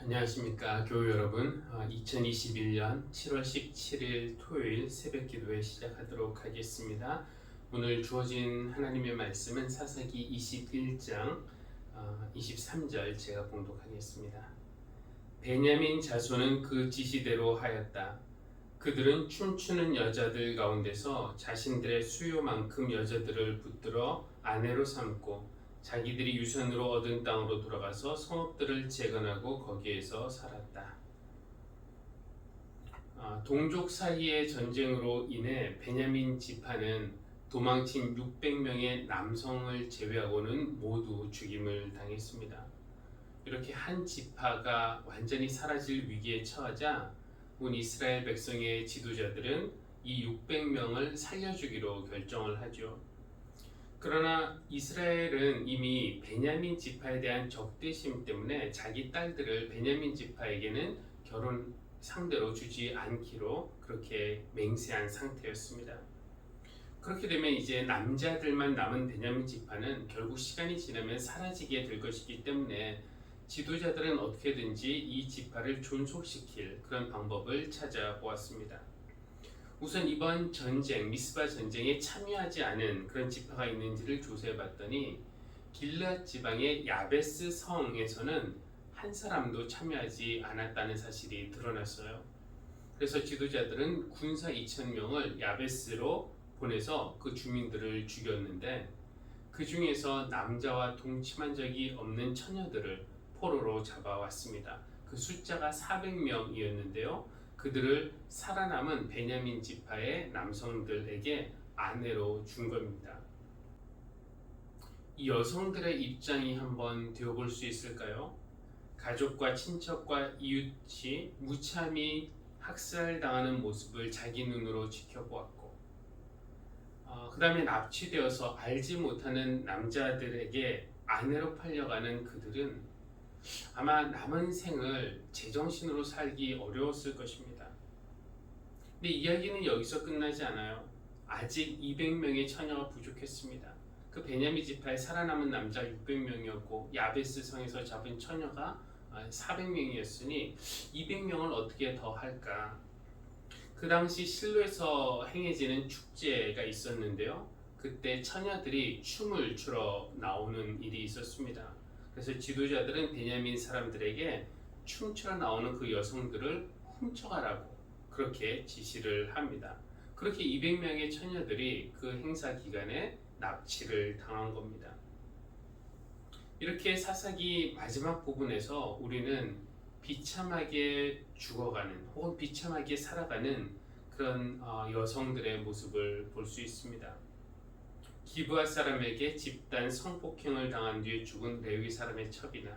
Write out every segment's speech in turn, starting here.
안녕하십니까 교우 여러분. 2021년 7월 17일 토요일 새벽 기도회 시작하도록 하겠습니다. 오늘 주어진 하나님의 말씀은 사사기 21장 23절 제가 봉독하겠습니다. 베냐민 자손은 그 지시대로 하였다. 그들은 춤추는 여자들 가운데서 자신들의 수요만큼 여자들을 붙들어 아내로 삼고 자기들이 유산으로 얻은 땅으로 돌아가서 성읍들을 재건하고 거기에서 살았다. 동족 사이의 전쟁으로 인해 베냐민 지파는 도망친 600명의 남성을 제외하고는 모두 죽임을 당했습니다. 이렇게 한 지파가 완전히 사라질 위기에 처하자 온 이스라엘 백성의 지도자들은 이 600명을 살려주기로 결정을 하죠. 그러나 이스라엘은 이미 베냐민 지파에 대한 적대심 때문에 자기 딸들을 베냐민 지파에게는 결혼 상대로 주지 않기로 그렇게 맹세한 상태였습니다. 그렇게 되면 이제 남자들만 남은 베냐민 지파는 결국 시간이 지나면 사라지게 될 것이기 때문에 지도자들은 어떻게든지 이 지파를 존속시킬 그런 방법을 찾아보았습니다. 우선 이번 전쟁, 미스바 전쟁에 참여하지 않은 그런 지파가 있는지를 조사해봤더니 길앗 지방의 야베스 성에서는 한 사람도 참여하지 않았다는 사실이 드러났어요. 그래서 지도자들은 군사 2,000명을 야베스로 보내서 그 주민들을 죽였는데 그 중에서 남자와 동침한 적이 없는 처녀들을 포로로 잡아왔습니다. 그 숫자가 400명이었는데요. 그들을 살아남은 베냐민 지파의 남성들에게 아내로 준 겁니다. 이 여성들의 입장이 한번 되어볼 수 있을까요? 가족과 친척과 이웃이 무참히 학살당하는 모습을 자기 눈으로 지켜보았고 그 다음에 납치되어서 알지 못하는 남자들에게 아내로 팔려가는 그들은 아마 남은 생을 제정신으로 살기 어려웠을 것입니다. 근데 이야기는 여기서 끝나지 않아요. 아직 200명의 처녀가 부족했습니다. 그 베냐민 지파에 살아남은 남자 600명이었고 야베스 성에서 잡은 처녀가 400명이었으니 200명을 어떻게 더 할까? 그 당시 실로에서 행해지는 축제가 있었는데요. 그때 처녀들이 춤을 추러 나오는 일이 있었습니다. 그래서 지도자들은 베냐민 사람들에게 춤추러 나오는 그 여성들을 훔쳐가라고 그렇게 지시를 합니다. 그렇게 200명의 처녀들이 그 행사 기간에 납치를 당한 겁니다. 이렇게 사사기 마지막 부분에서 우리는 비참하게 죽어가는 혹은 비참하게 살아가는 그런 여성들의 모습을 볼 수 있습니다. 기브앗 사람에게 집단 성폭행을 당한 뒤에 죽은 레위 사람의 첩이나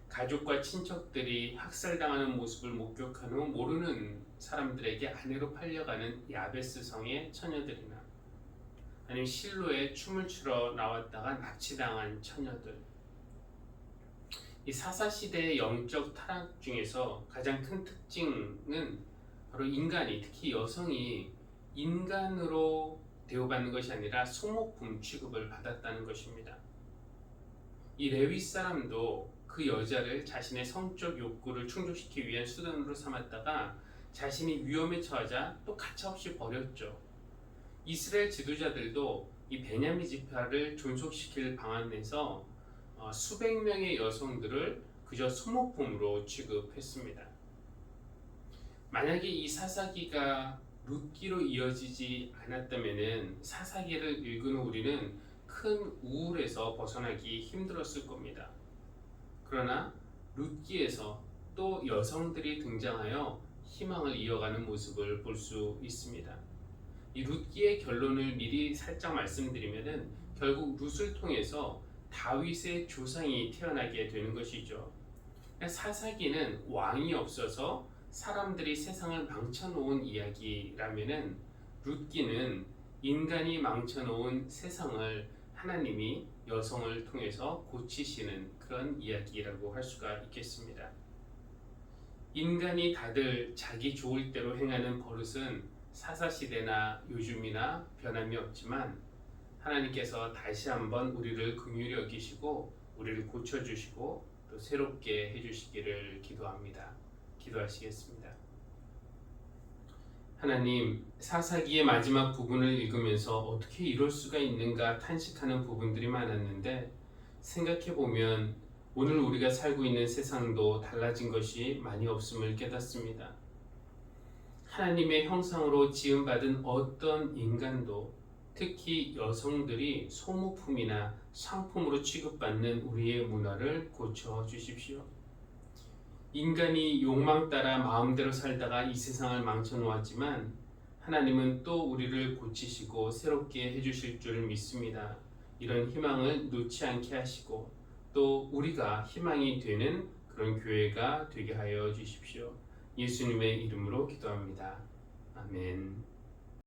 가족과 친척들이 학살당하는 모습을 목격한 후 모르는 사람들에게 아내로 팔려가는 야베스 성의 처녀들이나 아니면 실로에 춤을 추러 나왔다가 납치당한 처녀들, 이 사사시대의 영적 타락 중에서 가장 큰 특징은 바로 인간이, 특히 여성이 인간으로 대우받는 것이 아니라 소모품 취급을 받았다는 것입니다. 이 레위 사람도 그 여자를 자신의 성적 욕구를 충족시키기 위한 수단으로 삼았다가 자신이 위험에 처하자 또 가차없이 버렸죠. 이스라엘 지도자들도 이 베냐민 지파를 존속시킬 방안에서 수백 명의 여성들을 그저 소모품으로 취급했습니다. 만약에 이 사사기가 룻기로 이어지지 않았다면 사사기를 읽은 우리는 큰 우울에서 벗어나기 힘들었을 겁니다. 그러나 룻기에서 또 여성들이 등장하여 희망을 이어가는 모습을 볼 수 있습니다. 이 룻기의 결론을 미리 살짝 말씀드리면은 결국 룻을 통해서 다윗의 조상이 태어나게 되는 것이죠. 사사기는 왕이 없어서 사람들이 세상을 망쳐놓은 이야기라면은 룻기는 인간이 망쳐놓은 세상을 하나님이 여성을 통해서 고치시는 그런 이야기라고 할 수가 있겠습니다. 인간이 다들 자기 좋을 대로 행하는 버릇은 사사시대나 요즘이나 변함이 없지만 하나님께서 다시 한번 우리를 긍휼히 여기시고 우리를 고쳐주시고 또 새롭게 해주시기를 기도합니다. 기도하시겠습니다. 하나님, 사사기의 마지막 부분을 읽으면서 어떻게 이럴 수가 있는가 탄식하는 부분들이 많았는데 생각해보면 오늘 우리가 살고 있는 세상도 달라진 것이 많이 없음을 깨닫습니다. 하나님의 형상으로 지음받은 어떤 인간도 특히 여성들이 소모품이나 상품으로 취급받는 우리의 문화를 고쳐주십시오. 인간이 욕망 따라 마음대로 살다가 이 세상을 망쳐놓았지만 하나님은 또 우리를 고치시고 새롭게 해주실 줄 믿습니다. 이런 희망을 놓지 않게 하시고 또 우리가 희망이 되는 그런 교회가 되게 하여 주십시오. 예수님의 이름으로 기도합니다. 아멘.